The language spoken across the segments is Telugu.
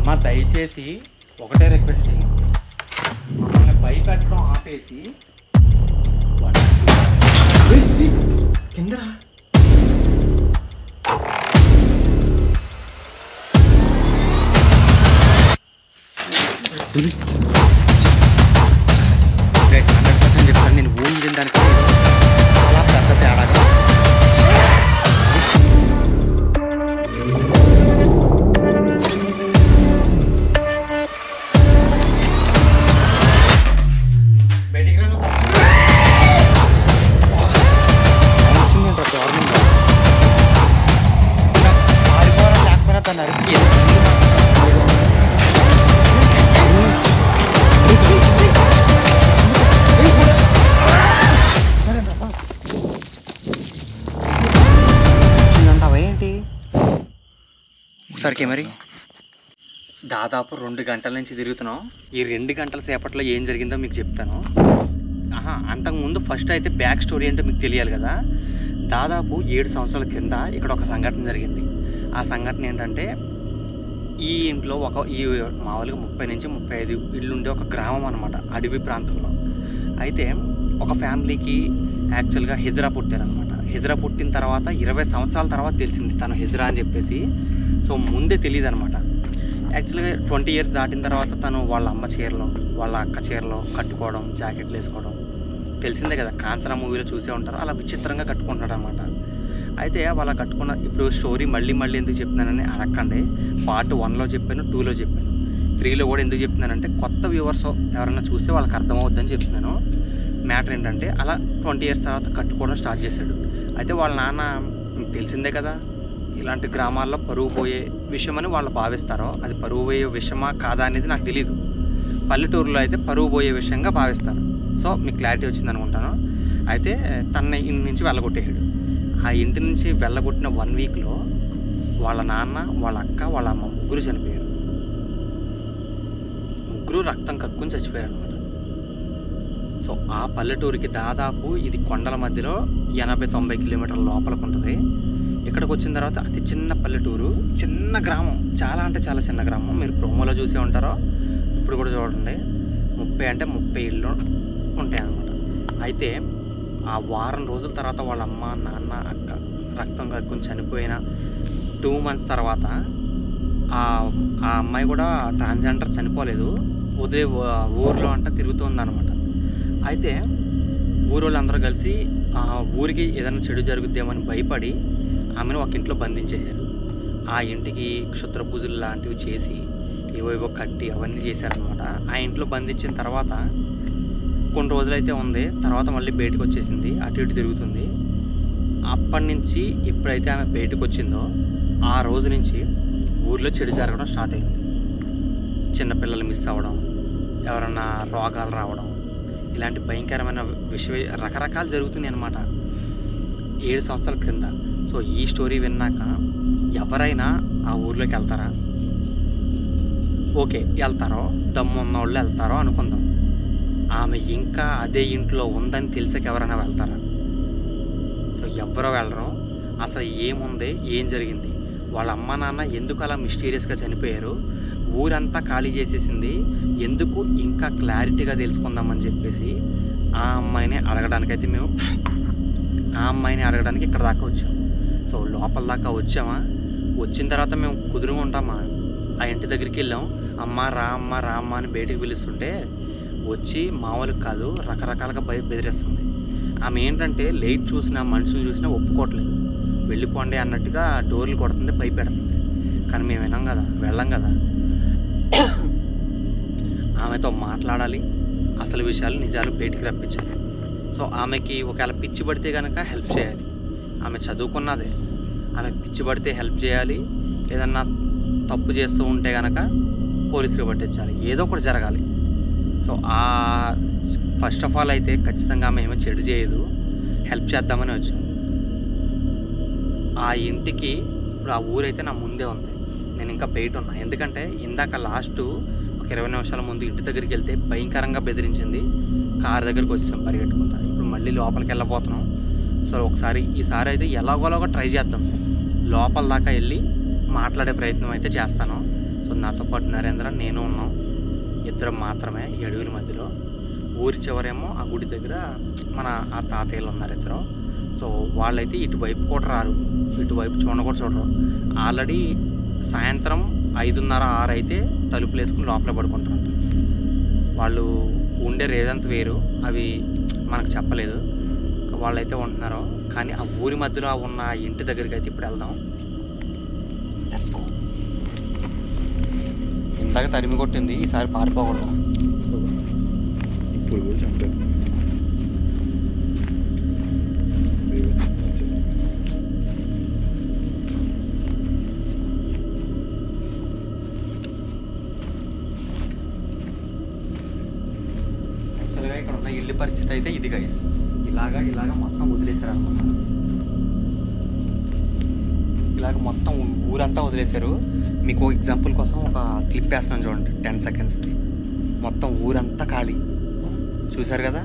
అమ్మ దయచేసి ఒకటే రిక్వెస్ట్, మమ్మల్ని భయపెట్టడం ఆపేసి కిందరా చెప్తాను. నేను ఊళ్ళో దానికి చాలా పెద్ద తేడాగా ఒకసారికి మరి దాదాపు 2 గంటల నుంచి తిరుగుతున్నాం. ఈ 2 గంటల సేపట్లో ఏం జరిగిందో మీకు చెప్తాను. అంతకుముందు ఫస్ట్ అయితే బ్యాక్ స్టోరీ అంటే మీకు తెలియాలి కదా. దాదాపు 7 సంవత్సరాల కింద ఇక్కడ ఒక సంఘటన జరిగింది. ఆ సంఘటన ఏంటంటే, ఈ ఇంట్లో ఈ మామూలుగా 30 నుంచి 35 ఇళ్ళు ఉండే ఒక గ్రామం అనమాట, అడవి ప్రాంతంలో. అయితే ఒక ఫ్యామిలీకి యాక్చువల్గా హిజ్రా పుట్టారనమాట. హిజ్రా పుట్టిన తర్వాత 20 సంవత్సరాల తర్వాత తెలిసింది తను హిజ్రా అని చెప్పేసి. సో ముందే తెలియదు అనమాట. యాక్చువల్గా 20 ఇయర్స్ దాటిన తర్వాత తను వాళ్ళ అమ్మ చీరలో వాళ్ళ అక్క చీరలో కట్టుకోవడం, జాకెట్లు వేసుకోవడం తెలిసిందే కదా, కాంచనా మూవీలో చూసే ఉంటారు. అలా విచిత్రంగా కట్టుకుంటాడు అనమాట. అయితే వాళ్ళ కట్టుకున్న ఇప్పుడు స్టోరీ మళ్ళీ ఎందుకు చెప్తున్నానని అడగండి. పార్ట్ 1లో చెప్పాను, 2లో చెప్పాను, 3లో కూడా ఎందుకు చెప్తున్నానంటే కొత్త వ్యూవర్స్ ఎవరైనా చూస్తే వాళ్ళకి అర్థమవుద్దని చెప్తున్నాను. మ్యాటర్ ఏంటంటే, అలా 20 ఇయర్స్ తర్వాత కట్టుకోవడం స్టార్ట్ చేశాడు. అయితే వాళ్ళ నాన్న తెలిసిందే కదా, ఇలాంటి గ్రామాల్లో పరువు పోయే విషయం అని వాళ్ళు భావిస్తారో, అది పరువు పోయే విషయమా కాదా అనేది నాకు తెలీదు. పల్లెటూరులో అయితే పరువు పోయే విషయంగా భావిస్తారు. సో మీకు క్లారిటీ వచ్చింది అనుకుంటాను. అయితే తన ఇంటి నుంచి వెళ్ళగొట్టేసాడు. ఆ ఇంటి నుంచి వెళ్ళగొట్టిన 1 వీక్లో వాళ్ళ నాన్న, వాళ్ళ అక్క, వాళ్ళ అమ్మ ముగ్గురు చనిపోయారు. ముగ్గురు రక్తం కక్కుని చచ్చిపోయారు అనమాట. సో ఆ పల్లెటూరికి దాదాపు ఇది కొండల మధ్యలో 80-90 కిలోమీటర్ల లోపలికి ఉంటుంది. ఇక్కడికి వచ్చిన తర్వాత అతి చిన్న పల్లెటూరు, చిన్న గ్రామం, చాలా అంటే చాలా చిన్న గ్రామం. మీరు ప్రోమోలో చూసే ఉంటారో, ఇప్పుడు కూడా చూడండి, 30 అంటే 30 ఇళ్ళు ఉంటాయి అన్నమాట. అయితే ఆ వారం రోజుల తర్వాత వాళ్ళ అమ్మ, నాన్న, అక్క రక్తం కక్కుని చనిపోయిన 2 months తర్వాత ఆ అమ్మాయి కూడా ట్రాన్స్జెండర్, చనిపోలేదు, ఉదయం ఊర్లో అంట తిరుగుతుందన్నమాట. అయితే ఊరోళ్ళందరూ కలిసి ఆ ఊరికి ఏదైనా చెడు జరుగుద్దేమని భయపడి ఆమెను ఒక ఇంట్లో బంధించేశారు. ఆ ఇంటికి క్షుద్ర పూజలు లాంటివి చేసి ఏవో కట్టి అవన్నీ చేశారనమాట. ఆ ఇంట్లో బంధించిన తర్వాత కొన్ని రోజులైతే ఉంది, తర్వాత మళ్ళీ బయటకు వచ్చేసింది, అటు ఇటు తిరుగుతుంది. అప్పటి నుంచి ఎప్పుడైతే ఆమె బయటకు వచ్చిందో ఆ రోజు నుంచి ఊర్లో చెడు జరగడం స్టార్ట్ అయింది. చిన్నపిల్లలు మిస్ అవ్వడం, ఎవరన్నా రోగాలు రావడం, ఇలాంటి భయంకరమైన రకరకాలు జరుగుతున్నాయి అన్నమాట 7 సంవత్సరాల క్రింద. సో ఈ స్టోరీ విన్నాక ఎవరైనా ఆ ఊర్లోకి వెళ్తారా? ఓకే, వెళ్తారో, దమ్ము ఉన్న వాళ్ళు వెళ్తారో అనుకుందాం. ఆమె ఇంకా అదే ఇంట్లో ఉందని తెలిసాక ఎవరైనా వెళ్తారా? సో ఎవరో వెళ్ళరు. అసలు ఏముంది, ఏం జరిగింది, వాళ్ళ అమ్మ నాన్న ఎందుకు అలా మిస్టీరియస్గా చనిపోయారు, ఊరంతా ఖాళీ చేసేసింది ఎందుకు, ఇంకా క్లారిటీగా తెలుసుకుందామని చెప్పేసి ఆ అమ్మాయిని అడగడానికైతే మేము ఇక్కడ దాకా వచ్చాం. సో లోపల దాకా వచ్చామా, వచ్చిన తర్వాత మేము కుదురుగా ఉంటామా, ఆ ఇంటి దగ్గరికి వెళ్ళాం. అమ్మ రా అమ్మ రా అమ్మ అని బయటికి పిలుస్తుంటే వచ్చి మామూలుగా కాదు, రకరకాలుగా బెదిరిస్తుంది. ఆమె ఏంటంటే లైట్ చూసినా, మనుషులు చూసినా ఒప్పుకోవట్లేదు, వెళ్ళిపోండి అన్నట్టుగా డోర్లు కొడుతుంది, భయపెడుతుంది. కానీ మేము వినాం కదా, వెళ్ళాం కదా. ఆమెతో మాట్లాడాలి, అసలు విషయాలు, నిజాలు బయటికి రప్పించాలి. సో ఆమెకి ఒకవేళ పిచ్చి పడితే కనుక హెల్ప్ చేయాలి. ఆమె చదువుకున్నదే, ఆమె పిచ్చి పడితే హెల్ప్ చేయాలి. ఏదన్నా తప్పు చేస్తూ ఉంటే కనుక పోలీసులు పట్టించాలి, ఏదో ఒకటి జరగాలి. సో ఫస్ట్ ఆఫ్ ఆల్ అయితే ఖచ్చితంగా ఆమె ఏమో చెడు చేయదు, హెల్ప్ చేద్దామని వచ్చాం. ఆ ఇంటికి ఇప్పుడు ఆ ఊరైతే నా ముందే ఉంది, నేను ఇంకా బయట ఉన్నా. ఎందుకంటే ఇందాక లాస్ట్ ఒక 20 నిమిషాల ముందు ఇంటి దగ్గరికి వెళ్తే భయంకరంగా బెదిరించింది. కారు దగ్గరికి వచ్చాం పరిగెట్టుకుంటా. ఇప్పుడు మళ్ళీ లోపలికి వెళ్ళబోతున్నాం. సో ఈసారి అయితే ఎలాగోలాగా ట్రై చేద్దాం, లోపల దాకా వెళ్ళి మాట్లాడే ప్రయత్నం అయితే చేస్తాను. సో నాతో పాటు నరేంద్ర నేను ఉన్నాం, ఇద్దరం మాత్రమే ఈ అడవుల మధ్యలో. ఊరి చివరేమో ఆ గుడి దగ్గర మన ఆ తాతయ్యలు ఉన్నారు ఇద్దరు. సో వాళ్ళైతే ఇటువైపు కూడా రారు, ఇటువైపు కూడా చూడరు. ఆల్రెడీ సాయంత్రం 5:30, 6 అయితే తలుపులు వేసుకుని లోపల పడుకుంటారంట. వాళ్ళు ఉండే రీజన్స్ వేరు, అవి మనకు చెప్పలేదు. వాళ్ళైతే ఉంటున్నారు. కానీ ఆ ఊరి మధ్యలో ఉన్న ఇంటి దగ్గరికి అయితే ఇప్పుడు వెళ్దాం. ఇందాక తరిమి కొట్టింది, ఈసారి పారిపోకూడదు. ఇప్పుడు కూడా చంపేస్తుంది. యాక్చువల్గా ఇక్కడ ఉన్న ఇల్లు పరిస్థితి అయితే ఇది గైస్. ఇలాగా మొత్తం వదిలేశారు అనమాట. ఇలాగ మొత్తం ఊరంతా వదిలేశారు. మీకు ఎగ్జాంపుల్ కోసం ఒక క్లిప్ వేస్తున్నాను చూడండి, 10 సెకండ్స్ది. మొత్తం ఊరంతా ఖాళీ, చూశారు కదా.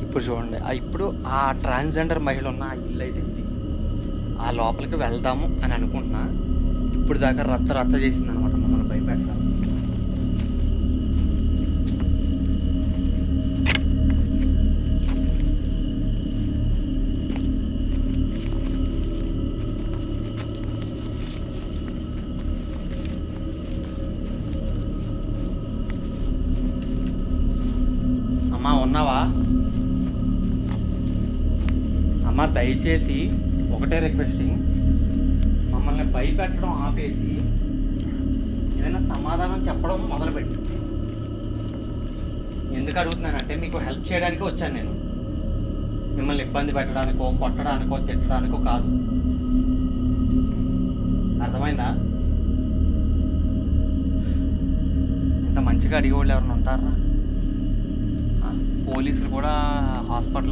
ఇప్పుడు చూడండి, ఇప్పుడు ఆ ట్రాన్స్జెండర్ మహిళ ఉన్న ఆ ఇల్లు అయితే ఇది. ఆ లోపలికి వెళ్దాము అని అనుకుంటున్నా. ఇప్పుడు దాకా రచ్చ చేసింది అనమాట, మమ్మల్ని భయపెట్టాలి. అమ్మా ఉన్నావా? అమ్మ దయచేసి ఒకటే రిక్వెస్టింగ్, మమ్మల్ని భయపెట్టడం ఆపేసి ఏదైనా సమాధానం చెప్పడం మొదలుపెట్టి. ఎందుకు అడుగుతున్నానంటే మీకు హెల్ప్ చేయడానికి వచ్చాను నేను, మిమ్మల్ని ఇబ్బంది పెట్టడానికో కొట్టడానికో తిట్టడానికో కాదు. అర్థమైందా? ఇంత మంచిగా అడిగేవాళ్ళు ఎవరైనా ఉంటారా? పోలీసులు కూడా,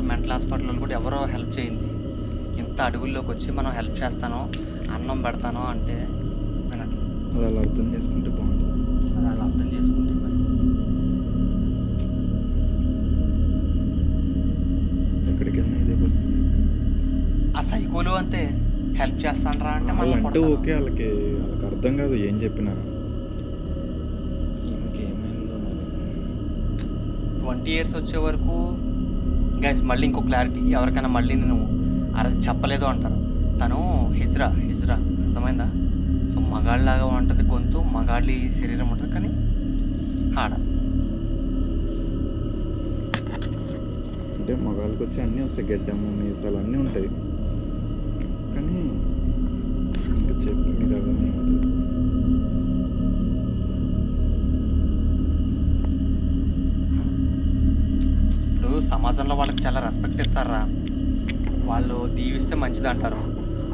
మెంటల్ హాస్పిటల్ కూడా ఎవరో హెల్ప్ చేయింది. ఇంత అడవుల్లోకి వచ్చి మనం హెల్ప్ చేస్తాను, అన్నం పెడతాను అంటే వినట్లేదు. అది అలా అర్థం చేసుకుంటే బాగుంటుంది. అది అలా అర్థం చేసుకుంటే మరి ఎక్కడికి వెళ్ళినా ఇదే వస్తుంది. ఆ సైకోలు అంతే, హెల్ప్ చేస్తానరా అంటే వాళ్ళు అంటే ఓకే, వాళ్ళకి అర్థం కాదు ఏం చెప్పినా. 20 years వచ్చే వరకు గైస్. మళ్ళీ ఇంకో క్లారిటీ, ఎవరికైనా మళ్ళీ నేను చెప్పలేదు అంటారు, తను హిజ్రా అర్థమైందా? సో మగాళ్ళలాగా ఉంటుంది గొంతు, మగాళ్ళి శరీరం ఉంటుంది, కానీ ఆడ అంటే మగాళ్ళకి వచ్చి అన్నీ వస్తాయి, గెడ్డము మీసాలు అన్నీ ఉంటాయి. కానీ ఇంకా చెప్పి మీకు అర్థమైపోతుంది. సమాజంలో వాళ్ళకి చాలా రెస్పెక్ట్ ఇస్తారా, వాళ్ళు దీవిస్తే మంచిది అంటారు.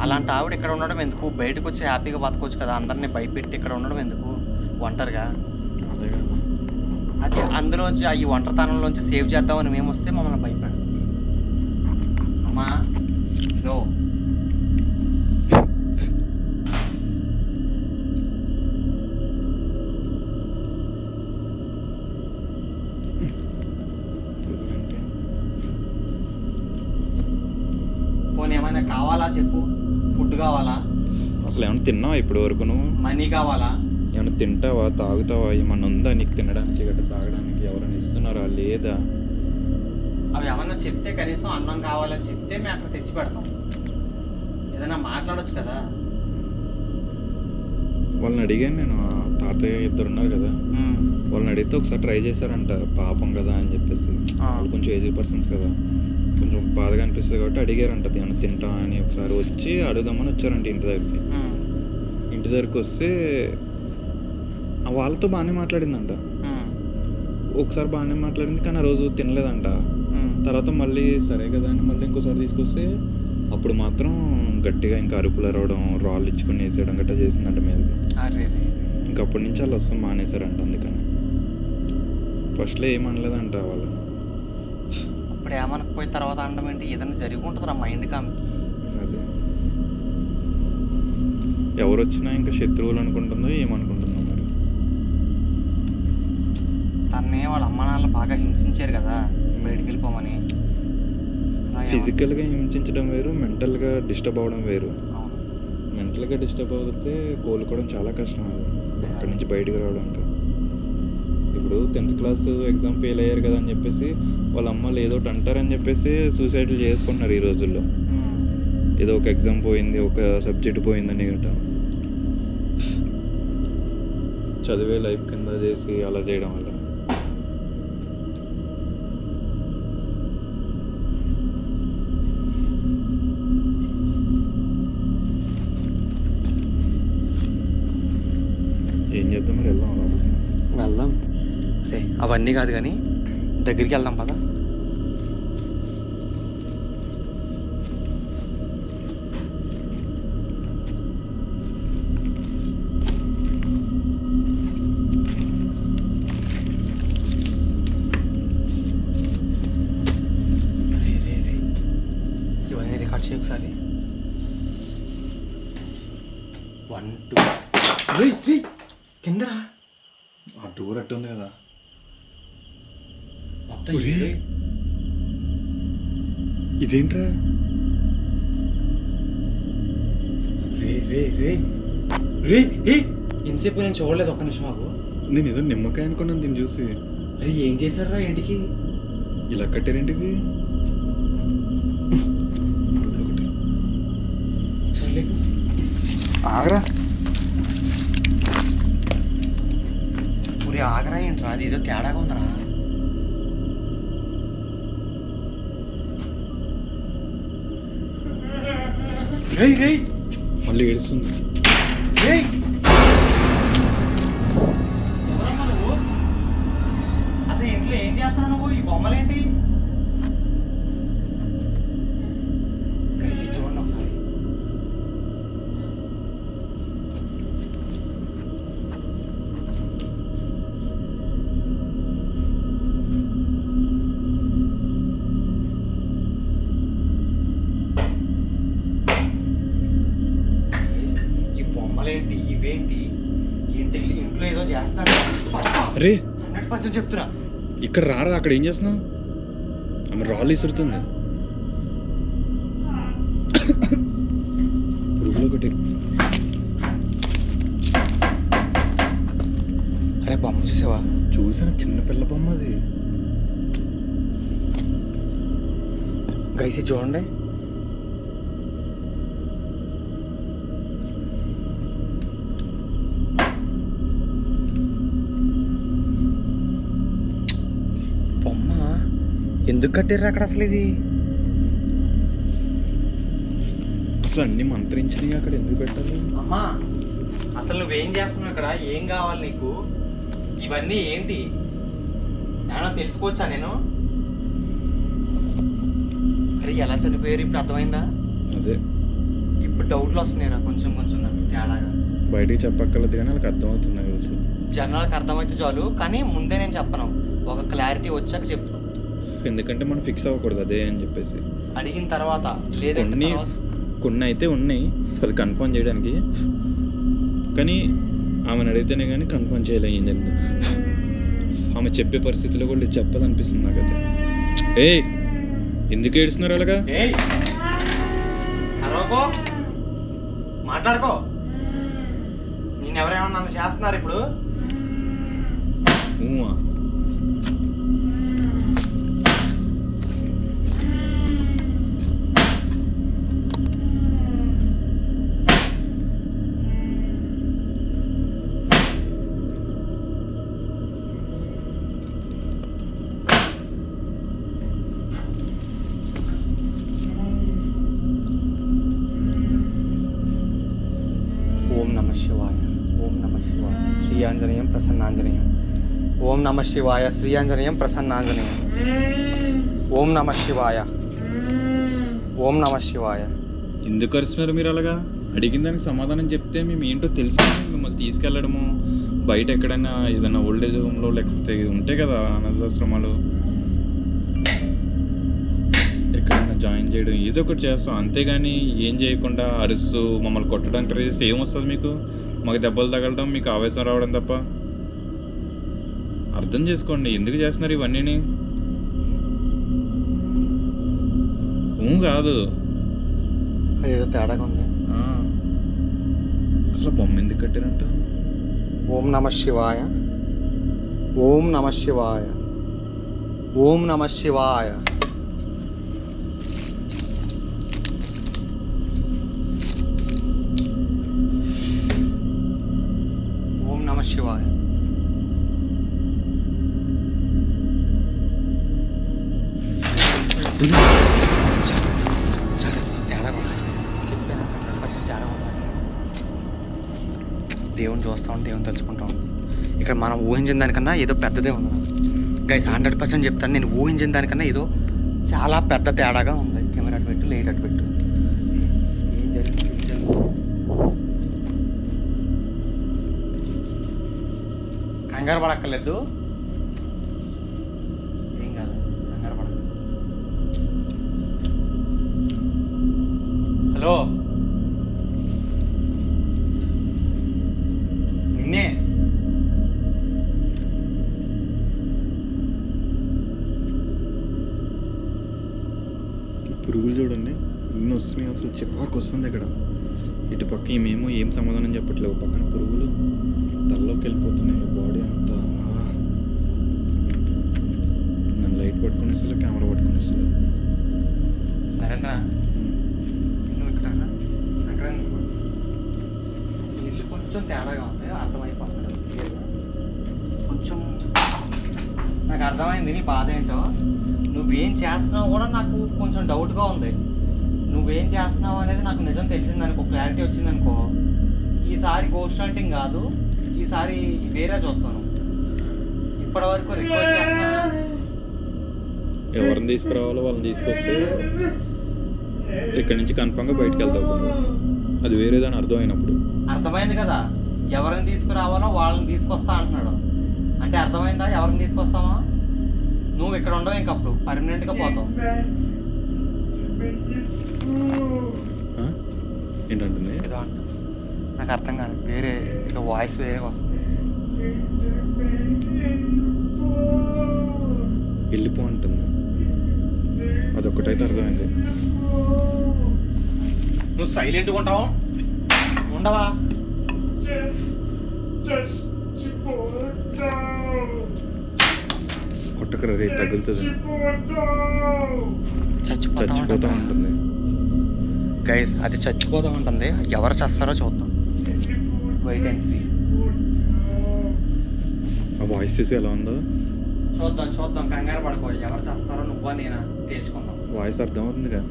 అలాంటి ఆవిడ ఇక్కడ ఉండడం ఎందుకు? బయటకు వచ్చి హ్యాపీగా బతకొచ్చు కదా, అందరినీ భయపెట్టి ఇక్కడ ఉండడం ఎందుకు ఒంటరిగా? అది అందులోంచి ఈ ఒంటరితనంలోంచి సేవ్ చేద్దామని మేము వస్తే మమ్మల్ని భయపెడతాం. అమ్మా ఇదో ఏమైనా కావాలా చెప్పు, ఫుడ్ కావాలా? అసలు ఏమైనా తిన్నావా ఇప్పుడు వరకు? నువ్వు మనీ కావాలా? ఏమైనా తింటావా, తాగుతావా? ఏమన్నా ఉందా నీకు తినడానికి గట్రా, తాగడానికి ఎవరైనా ఇస్తున్నారా లేదా? అవి ఏమన్నా చెప్తే, కనీసం అన్నం కావాలని చెప్తే మేము అక్కడ తెచ్చి పెడతాం. ఏదైనా మాట్లాడొచ్చు కదా. వాళ్ళని అడిగాను నేను, తాతయ్య ఇద్దరు ఉన్నారు కదా, వాళ్ళని అడిగితే ఒకసారి ట్రై చేశారంట, పాపం కదా అని చెప్పేసి. వాళ్ళు కొంచెం ఏజ్డ్ పర్సన్స్ కదా, కొంచెం బాధగా అనిపిస్తుంది కాబట్టి అడిగారంట ఏమన్నా తింటా అని. ఒకసారి వచ్చి అడుగుదామని వచ్చారంట ఇంటి దగ్గరికి. ఇంటి దగ్గరికి వస్తే వాళ్ళతో బాగానే మాట్లాడిందంట, ఒకసారి బాగానే మాట్లాడింది, కానీ ఆ రోజు తినలేదంట. తర్వాత మళ్ళీ సరే కదా అని మళ్ళీ ఇంకోసారి తీసుకొస్తే అప్పుడు మాత్రం గట్టిగా ఇంకా అరుపులు అరవడం, రాళ్ళు ఇచ్చుకొని వేసేయడం గట్రా చేసిందంట మీదకి. ఇంకప్పటి నుంచి వాళ్ళు వస్తాం మానేశారంట. అందుకని ఫస్ట్లో ఏమనలేదంట వాళ్ళు. ఇప్పుడు ఏమనకపోయిన తర్వాత అనడం ఏంటి? ఏదైనా జరిగి ఉంటుంది ఆ మైండ్ కామ్. అదే ఎవరు వచ్చినా ఇంకా శత్రువులు అనుకుంటుందో ఏమనుకుంటుందో మరి. తన్నే వాళ్ళ అమ్మ నాన్నలు బాగా హింసించారు కదా బయటికి వెళ్ళిపోమని. ఫిజికల్గా హింసించడం వేరు, మెంటల్గా డిస్టర్బ్ అవ్వడం వేరు. మెంటల్గా డిస్టర్బ్ అవుతే కోలుకోవడం చాలా కష్టం. అది అక్కడి నుంచి బయటకు రావడం. ఇంకా ఇప్పుడు 10th క్లాస్ ఎగ్జామ్ ఫెయిల్ అయ్యారు కదా అని చెప్పేసి వాళ్ళ అమ్మలు ఏదో ఒకటి అంటారని చెప్పేసి సూసైడ్లు చేసుకుంటున్నారు ఈ రోజుల్లో. ఏదో ఒక ఎగ్జామ్ పోయింది, ఒక సబ్జెక్ట్ పోయిందని గట్ట చదివే లైఫ్ కింద చేసి అలా చేయడం వల్ల ఏం చేద్దాం మరి. వెళ్దాం. అవన్నీ కాదు కానీ దగ్గరికి వెళ్దాం పదా. ఇవన్నీ రికార్డ్ చేయ ఒకసారి. 1 2 కిందరా ఆ డోర్ అట్టు ఉంది కదా. ఇదేంట్రా? ఇంతసేపు నేను చూడలేదు, ఒక్క నిమిషం మాకు. నేను ఏదో నిమ్మకాయ అనుకున్నాను దీన్ని చూసి. అది ఏం చేశారా ఇంటికి? ఇలా కట్టారేంటిది? ఆగరా ఆగరా ఏంట్రా, అది ఏదో తేడాగా ఉందరా. మళ్ళీ ఏడుస్తుంది. అసలు ఇంట్లో ఏం చేస్తున్నావు నువ్వు? ఈ బొమ్మలేంటి? కలిసి చూడండి ఒకసారి. ఇవేంటి? ఇంట్లో ఏదో చేస్తాను. అరే 100% చెప్తున్నా. ఇక్కడ రారా, అక్కడ ఏం చేస్తున్నావు? ఆమె రాళ్ళు ఇసురుతుంది. పురుగులు ఒకటి. అరే బొమ్మ చూసావా? చూసాను, చిన్నపిల్ల బొమ్మ అది. గైసి చూడండి. ఎందుకు కట్టారు అక్కడ అసలు? ఇది అసలు అన్ని మంత్రించినవి అక్కడ ఎందుకు పెట్టాలి? అమ్మా అసలు నువ్వేం చేస్తున్నావు ఇక్కడ? ఏం కావాలి నీకు? ఇవన్నీ ఏంటి? ఏమన్నా తెలుసుకోవచ్చా నేను? అరే ఎలా చనిపోయారు ఇప్పుడు అర్థమైందా? అదే ఇప్పుడు డౌట్లు వస్తున్నాయి నాకు కొంచెం కొంచెం నాకు తేడాగా. బయటికి చెప్పక్కర్లేదు కానీ వాళ్ళకి అర్థమవుతుంది తెలుసు. జనాలకు అర్థమైతే చాలు, కానీ ముందే నేను చెప్పను, ఒక క్లారిటీ వచ్చాక చెప్తాను. ఎందుకంటే మనం ఫిక్స్ అవ్వకూడదు అదే అని చెప్పేసి. అడిగిన తర్వాత లేదంటే కొన్ని అయితే ఉన్నాయి అది కన్ఫర్మ్ చేయడానికి, కానీ ఆమెను అడిగితేనే కానీ కన్ఫర్మ్ చేయలేం ఏం జరిగింది. ఆమె చెప్పే పరిస్థితిలో కూడా చెప్పదనిపిస్తుంది నాకైతే. ఎందుకు ఏడుస్తున్నారు అలాగా? మాట్లాడుకో. నేను ఎవరేమన్నా నన్ను చేస్తున్నారు ఇప్పుడు? ఓం నమ శివాయ. ఓం నమ శివాయ. శ్రీ ఆంజనేయం ప్రసన్నాంజనేయం. ఓం నమ శివాయ. శ్రీ ఆంజనేయం ప్రసన్నాంజనేయం. ఓం నమ శివాయ. ఓం నమ శివాయ. ఎందుకు అరుస్తున్నారు మీరు అలాగా? అడిగిన దానికి సమాధానం చెప్తే మేము ఏంటో తెలుసుకొని మిమ్మల్ని తీసుకెళ్ళడము, బయట ఎక్కడైనా ఏదైనా ఓల్డేజ్ హోమ్లో లేకపోతే ఉంటాయి కదా అనాథాశ్రమాలు, ఎక్కడైనా జాయిన్ చేయడం ఏదో ఒకటి చేస్తాం. అంతేగాని ఏం చేయకుండా అరుస్తూ మమ్మల్ని కొట్టడానికి ట్రై చేస్తే ఏమొస్తుంది మీకు? మాకు దెబ్బలు తగలడం, మీకు ఆవేశం రావడం తప్ప. అర్థం చేసుకోండి ఎందుకు చేస్తున్నారు ఇవన్నీ. కాదు అదేదో తేడాగా ఉంది. అసలు బొమ్మ ఎందుకు కట్టారంట? ఓం నమః శివాయ, ఓం నమః శివాయ, ఓం నమః శివాయ. ఓం నమః శివాయ. దేవుని చూస్తాం, దేవుని తలుచుకుంటాం. ఇక్కడ మనం ఊహించిన దానికన్నా ఏదో పెద్దదే ఉంది గైస్. 100% చెప్తాను, నేను ఊహించిన దానికన్నా ఏదో చాలా పెద్ద తేడాగా ఉంది. కెమెరా అటు పెట్టు, లైట్ అటు పెట్టు. ఏం జరిగింది? కంగారు పడక్కర్లేదు, ఏం కాదు, కంగారు పడక. హలో, నిన్నే. పురుగులు చూడండి ఇన్ని వస్తున్నాయి, అసలు చిరాకు వస్తుంది ఇక్కడ. ఇటు పక్క ఏమేమో ఏం సమాధానం చెప్పట్లేవు, పక్కన పురుగులు తలలోకి వెళ్ళిపోతున్నాయి, బాడీ అంతా. నన్ను లైట్ పట్టుకుని ఇస్తలే, కెమెరా పట్టుకుని ఇస్తలే. నరేంద్ర, నువ్వు ఇక్కడ అక్కడ ఇల్లు కొంచెం తేడాగా ఉంది, అర్థమైపోతుంది. కొంచెం నాకు అర్థమైంది నీ బాధ ఏంటో. నువ్వేం చేస్తున్నావు కూడా నాకు కొంచెం డౌట్గా ఉంది. నువ్వేం చేస్తున్నావు అనేది నాకు నిజం తెలిసిందనుకో, క్లారిటీ వచ్చిందనుకో, ఈసారి గోస్ట్ హంటింగ్ కాదు, ఈసారి వేరే చూస్తాను. ఇప్పటి వరకు రిక్వెస్ట్ చేస్తున్నా, ఎవరిని తీసుకురావాలో వాళ్ళని తీసుకొస్తే ఇక్కడి నుంచి కన్ఫామ్గా బయటకు వెళ్తావు. అది వేరేదని అర్థమైనప్పుడు అర్థమైంది కదా, ఎవరిని తీసుకురావాలో వాళ్ళని తీసుకొస్తా అంటున్నాడు. అంటే అర్థమైందా? ఎవరిని తీసుకొస్తామా? నువ్వు ఇక్కడ ఉండవు, ఇంకప్పుడు పర్మనెంట్గా పోతావు. ఏంటంటుంది? ఏదో అంట, నాకు అర్థం కాదు, వేరే ఇక వాయిస్ వేరే వస్తుంది. వెళ్ళిపో అంటుంది, అదొక్కటైతే అర్థమైంది. నువ్వు సైలెంట్గా ఉంటావు, ఉండవా? కొట్టకర రే, తగులుతుంది, చచ్చిపోతా చచ్చిపోతా ఉంటుంది. గైస్, అది చచ్చిపోతూ ఉంటుంది. ఎవరు చేస్తారో చూద్దాం, వెయిట్ అండ్ సీ. ఆ వాయిస్ చూసి ఎలా ఉందో చూద్దాం చూద్దాం, కంగారు పడుకో. ఎవరు చేస్తారో నువ్వా నేనా తేల్చుకుందాం. వాయిస్ అర్థమవుతుందిగా.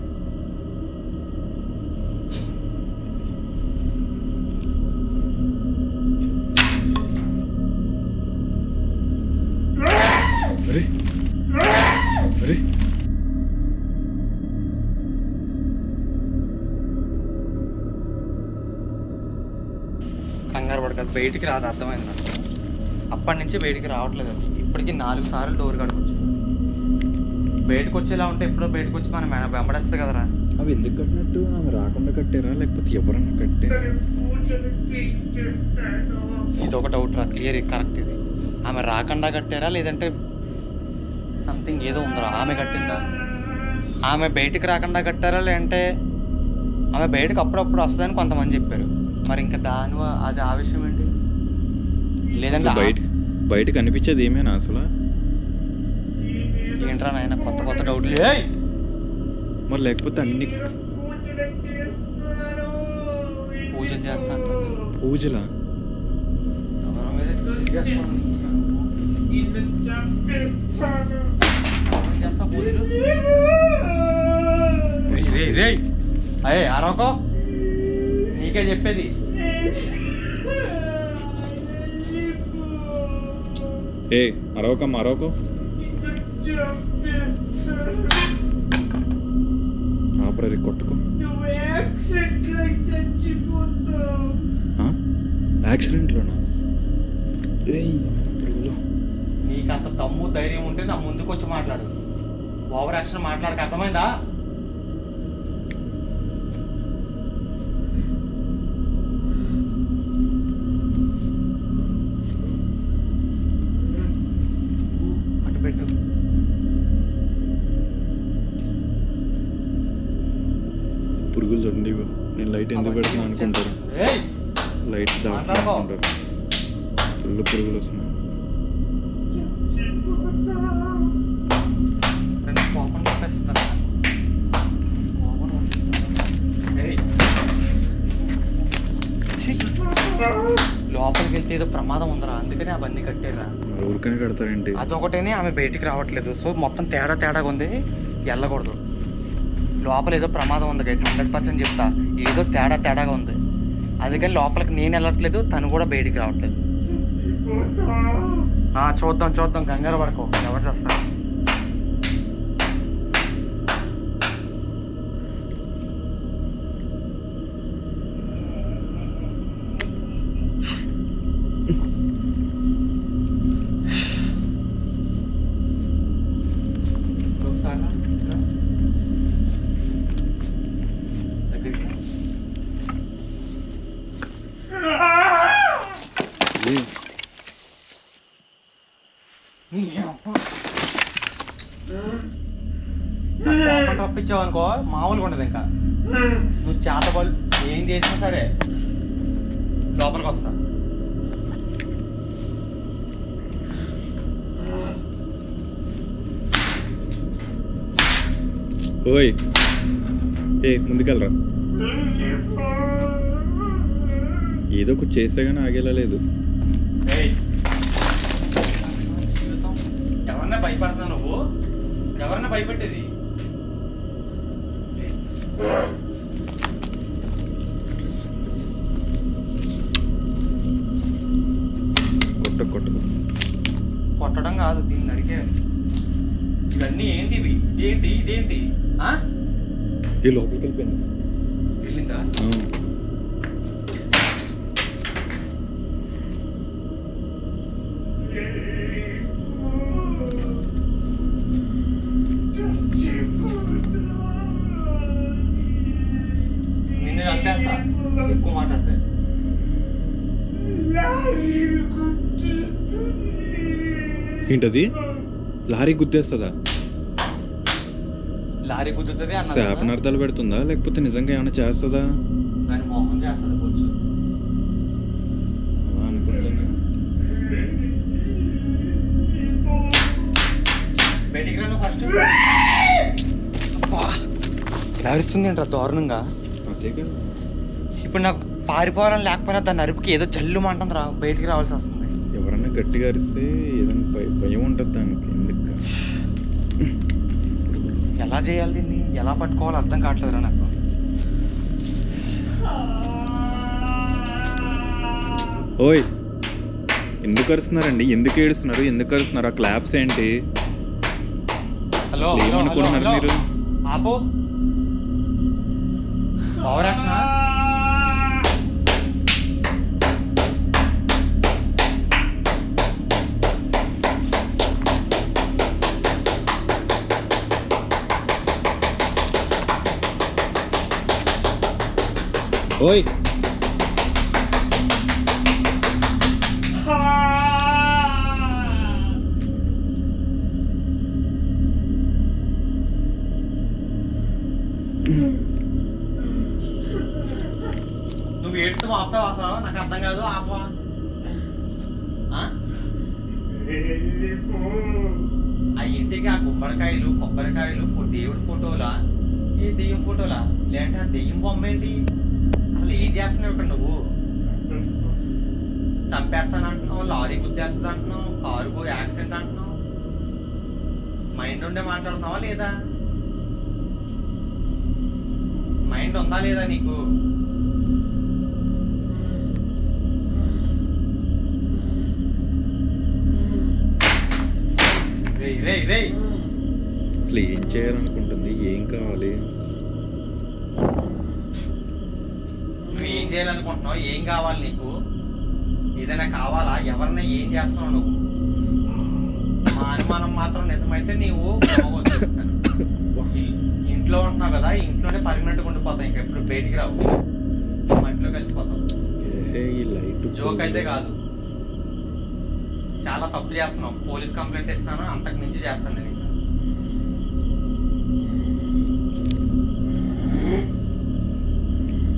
అరే అరే, కంగారు పడకాదు, బయటికి రాదు, అర్థమైంది నాకు. అప్పటి నుంచి బయటికి రావట్లేదు. అది ఇప్పటికీ 4 సార్లు డోర్ కడుకొచ్చు. బయటకు వచ్చేలా ఉంటే ఎప్పుడో బయటకు వచ్చి మనం వెంబడేస్తుంది కదరా. అవి ఎందుకు కట్టినట్టు? ఆమె రాకుండా కట్టారా లేకపోతే ఎవరన్నా కట్టారా? ఇది ఒక డౌట్ రా, క్లియర్, కరెక్ట్. ఇది ఆమె రాకుండా కట్టారా లేదంటే సంథింగ్ ఏదో ఉందిరా. ఆమె కట్టిందా? ఆమె బయటికి రాకుండా కట్టారా లేదంటే ఆమె బయటకు అప్పుడప్పుడు వస్తుందని కొంతమంది చెప్పారు. మరి ఇంకా అది ఆ విషయం ఏంటి? లేదంటే బయట కనిపించేది ఏమేనా అసలు? ఏంట్రా నాయన, కొత్త కొత్త డౌట్లు. మరి లేకపోతే అన్ని పూజలు చేస్తా అంటుంది. పూజలా? చేస్తా పూజలు. అయ్యే అరవకో, నీకే చెప్పేది. ఏ అరవకమ్మా, అరవకో. ఆపరే, కొట్టుకో. యాక్సిడెంట్లోనా? నీకు అంత దమ్ము ధైర్యం ఉంటే నా ముందుకు వచ్చి మాట్లాడు. ఓవర్ యాక్షన్ మాట్లాడక, అర్థమైందా? అటు పెట్టు. పురుగులు చూడండి, నేను లైట్ ఎందుకు పెడుతున్నా అనుకుంటారు. లైట్ దాచుకుంటారు. ఫుల్ పురుగులు వస్తున్నాయి. కోపం పట్టేస్తున్నా. లోపలికి వెళ్తే ఏదో ప్రమాదం ఉందరా, అందుకని అవన్నీ కట్టారా. ఊరికనే కడతారేంటి? అదొకటేనే ఆమె బయటికి రావట్లేదు. సో మొత్తం తేడాగా ఉంది, వెళ్ళకూడదు. లోపల ఏదో ప్రమాదం ఉంది గైస్, 100% చెప్తా. ఏదో తేడాగా ఉంది, అందుకని లోపలికి నేను వెళ్ళట్లేదు, తను కూడా బయటికి రావట్లేదు. చూద్దాం, కంగారు పడకు, ఎవరు చేస్తారు. తప్పించావు అనుకో మామూలుగా ఉండదు. ఇంకా నువ్వు చేతబడి ఏం చేసినా సరే లోపలికి వస్తా. ఓయ్ ముందుకెళ్ళరా. ఏదో ఒకటి చేస్తే కానీ ఆగేలా లేదు. ఎవరన్నా భయపడుతున్నావు నువ్వు? ఎవరన్నా భయపెట్టేది? కొట్టడం కాదు, దీన్ని అడిగేది. ఇవన్నీ ఏంటివి? ఇదేంటి? ఈ లోపలికి వెళ్ళిపోయింది. వెళ్ళిందా? నిన్ను చంపేస్తా ఎక్కువ మాట్లాడితే. ఏంటది? లారీ గుద్దేస్తుందా? లారీ గుద్దుతుంది అన్న. శాపనార్థాలు పెడుతుందా లేకపోతే నిజంగా ఏమైనా చేస్తుందా? దాని మోహం చేస్తుంది కొంచెం అనుకుంటున్నా. బయటికి రాను ఫస్ట్. ఇలా అరుస్తుంది ఏంట్రా దారుణంగా. అదే కదా, ఇప్పుడు నాకు పారిపోవాలని లేకపోయినా దాని అరుపుకి ఏదో జల్లు మంటుంది రా, బయటికి రావాల్సి వస్తుంది. ఎవరన్నా గట్టిగా అరిస్తే ఏదైనా భయం ఉంటుంది దానికి. ఎందుకు ఎలా చేయాలి దీన్ని, ఎలా పట్టుకోవాలో అర్థం కావట్లేదురా నాకు. ఓయ్ ఎందుకు అరుస్తున్నారండి? ఎందుకు ఏడుస్తున్నారు? ఎందుకు అరుస్తున్నారు? ఆ క్లాప్స్ ఏంటి? హలో ఏమనుకుంటున్నారు మీరు? ఆపో. Power action. ఓయ్ నువ్వు ఏడుతూ ఆపుతావు అసలు, నాకు అర్థం కాదు. ఆపా. ఆ ఇంటికి ఆ కొబ్బరికాయలు దేవుడి ఫోటోలా, ఏ దెయ్యం ఫోటోలా, లేదంటే ఆ దెయ్యం బొమ్మ ఏంటి? అసలు ఏం చేస్తున్నావు ఇక్కడ నువ్వు? చంపేస్తానంటున్నావు, లారీ గుద్దేస్తుంది అంటున్నావు, కారు పోయి యాక్సిడెంట్ అంటున్నావు. మైండ్ ఉండే మాట్లాడుతున్నావా లేదా? మైండ్ ఉందా లేదా నీకు? అసలు ఏం చేయాలనుకుంటుంది? ఏం కావాలి? నువ్వు ఏం చేయాలనుకుంటున్నావు? ఏం కావాలి నీకు? ఏదైనా కావాలా? ఎవరిని ఏం చేస్తున్నావు నువ్వు? మా అనుమానం మాత్రం నిజమైతే నీవు ఇంట్లో ఉంటున్నావు కదా, ఇంట్లోనే పర్మనెంట్గా ఉండిపోతావు. ఇంకెప్పుడు బయటికి రావు, మట్టిలో కలిసిపోతావు. జోక్ అయితే కాదు, చాలా తప్పు చేస్తున్నావు. పోలీస్ కంప్లైంట్ ఇస్తాను, అంతకు మించి చేస్తాను నేను.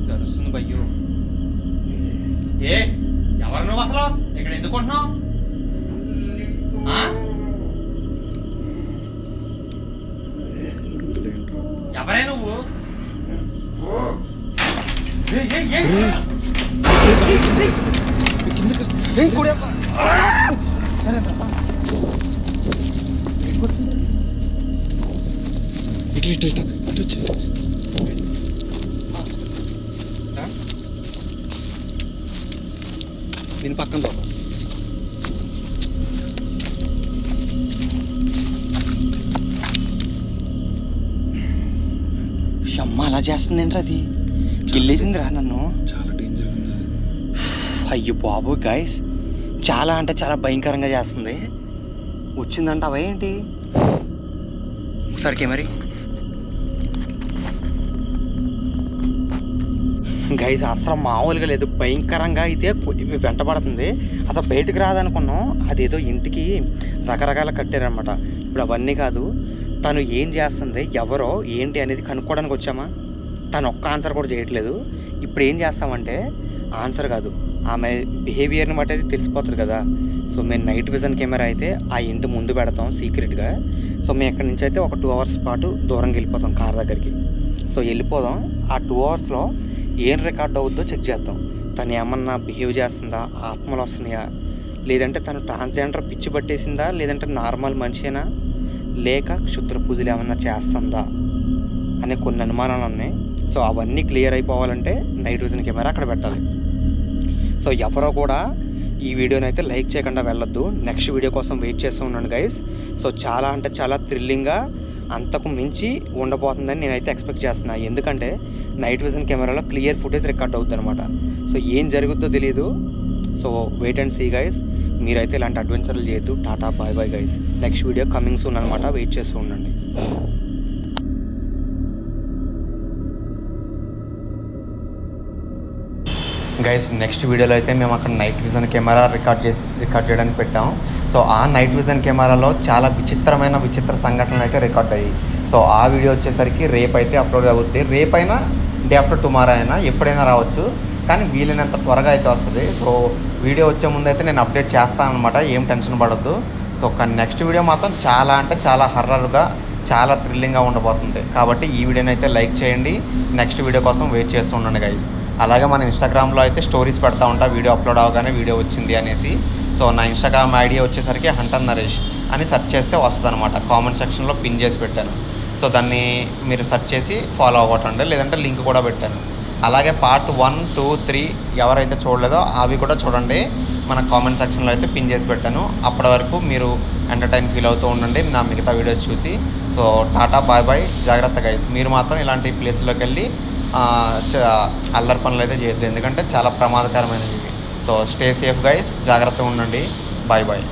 జరుస్తుంది భయ్యో. ఎవరు నువ్వు అసలు ఇక్కడ ఎందుకు ఉంటున్నావు? ఎవరే నువ్వు? దీని పక్కన రా. అమ్మ అలా చేస్తుంది ఏంట్రా? అది గిల్లేసిందిరా నన్ను. చాలా డేంజర్ ఉంది. అయ్యో బాబు గైస్, చాలా అంటే చాలా భయంకరంగా చేస్తుంది. వచ్చిందంట అవేంటి ఒకసారికి మరి గైస్, అసలు మామూలుగా లేదు, భయంకరంగా అయితే వెంటబడుతుంది. అసలు బయటకు రాదనుకున్నాం, అదేదో ఇంటికి రకరకాల కట్టారనమాట. ఇప్పుడు అవన్నీ కాదు, తను ఏం చేస్తుంది, ఎవరో ఏంటి అనేది కనుక్కోవడానికి వచ్చామా. తను ఒక్క ఆన్సర్ కూడా చేయట్లేదు. ఇప్పుడు ఏం చేస్తామంటే, ఆన్సర్ కాదు, ఆమె బిహేవియర్ని బట్టి అయితే తెలిసిపోతుంది కదా. సో మేము నైట్ విజన్ కెమెరా అయితే ఆ ఇంటి ముందు పెడతాం సీక్రెట్గా. సో మేము ఎక్కడి నుంచి అయితే ఒక 2 hours పాటు దూరంగా వెళ్ళిపోతాం కార్ దగ్గరికి. సో వెళ్ళిపోదాం, ఆ 2 hours ఏం రికార్డ్ అవుద్దో చెక్ చేద్దాం. తను ఏమన్నా బిహేవ్ చేస్తుందా, ఆత్మలు వస్తున్నాయా, లేదంటే తను ట్రాన్స్జెండర్ పిచ్చి పట్టేసిందా, లేదంటే నార్మల్ మనిషేనా, లేక క్షుద్ర పూజలు ఏమన్నా చేస్తుందా అనే కొన్ని అనుమానాలు ఉన్నాయి. సో అవన్నీ క్లియర్ అయిపోవాలంటే నైట్ విజన్ కెమెరా అక్కడ పెట్టాలి. సో ఎవరో కూడా ఈ వీడియోని అయితే లైక్ చేయకుండా వెళ్ళొద్దు. నెక్స్ట్ వీడియో కోసం వెయిట్ చేస్తూ ఉన్నాను గైస్. సో చాలా అంటే చాలా థ్రిల్లింగ్గా, అంతకు మించి ఉండబోతుందని నేనైతే ఎక్స్పెక్ట్ చేస్తున్నాను. ఎందుకంటే నైట్ విజన్ కెమెరాలో క్లియర్ ఫుటేజ్ రికార్డ్ అవుతుంది అనమాట. సో ఏం జరుగుతుందో తెలియదు. So wait and see guys. మీరైతే ఇలాంటి అడ్వెంచర్లు చేయొద్దు. Tata bye bye guys. Next video coming soon అనమాట, వెయిట్ చేస్తూ ఉండండి. గైస్ నెక్స్ట్ వీడియోలో అయితే మేము అక్కడ నైట్ విజన్ కెమెరా రికార్డ్ చేయడానికి పెట్టాం. సో ఆ నైట్ విజన్ కెమెరాలో చాలా విచిత్ర సంఘటనలు అయితే రికార్డ్ అయ్యాయి. సో ఆ వీడియో వచ్చేసరికి రేపు అయితే అప్లోడ్ అవుతుంది. రేపైనా డే ఆఫ్టర్ టుమారో అయినా ఎప్పుడైనా రావచ్చు, కానీ వీలైనంత త్వరగా అయితే వస్తుంది. సో వీడియో వచ్చే ముందు అయితే నేను అప్డేట్ చేస్తాను అనమాట, ఏం టెన్షన్ పడొద్దు. సో కానీ నెక్స్ట్ వీడియో మాత్రం చాలా అంటే చాలా హర్రర్గా, చాలా థ్రిల్లింగ్గా ఉండబోతుంది. కాబట్టి ఈ వీడియోని అయితే లైక్ చేయండి. నెక్స్ట్ వీడియో కోసం వెయిట్ చేస్తూ ఉండండి గైస్. అలాగే మన ఇన్స్టాగ్రామ్లో అయితే స్టోరీస్ పెడతా ఉంటా, వీడియో అప్లోడ్ అవగానే వీడియో వచ్చింది అనేసి. సో నా ఇన్స్టాగ్రామ్ ఐడి వచ్చేసరికి హంటర్ నరేష్ అని సెర్చ్ చేస్తే వస్తుంది అనమాట. కామెంట్ సెక్షన్లో పిన్ చేసి పెట్టాను. సో దాన్ని మీరు సెర్చ్ చేసి ఫాలో అవ్వటండి, లేదంటే లింక్ కూడా పెట్టాను. అలాగే పార్ట్ 1, 2, 3 ఎవరైతే చూడలేదో అవి కూడా చూడండి, మన కామెంట్ సెక్షన్లో అయితే పిన్ చేసి పెట్టాను. అప్పటి వరకు మీరు ఎంటర్టైన్ ఫీల్ అవుతూ ఉండండి నా మిగతా వీడియోస్ చూసి. సో టాటా బాయ్ బాయ్, జాగ్రత్త గైస్. మీరు మాత్రం ఇలాంటి ప్లేస్లోకి వెళ్ళి అల్లరి పనులు అయితే చేయొద్దు, ఎందుకంటే చాలా ప్రమాదకరమైనవి. సో స్టే సేఫ్ గైస్, జాగ్రత్తగా ఉండండి. Bye bye.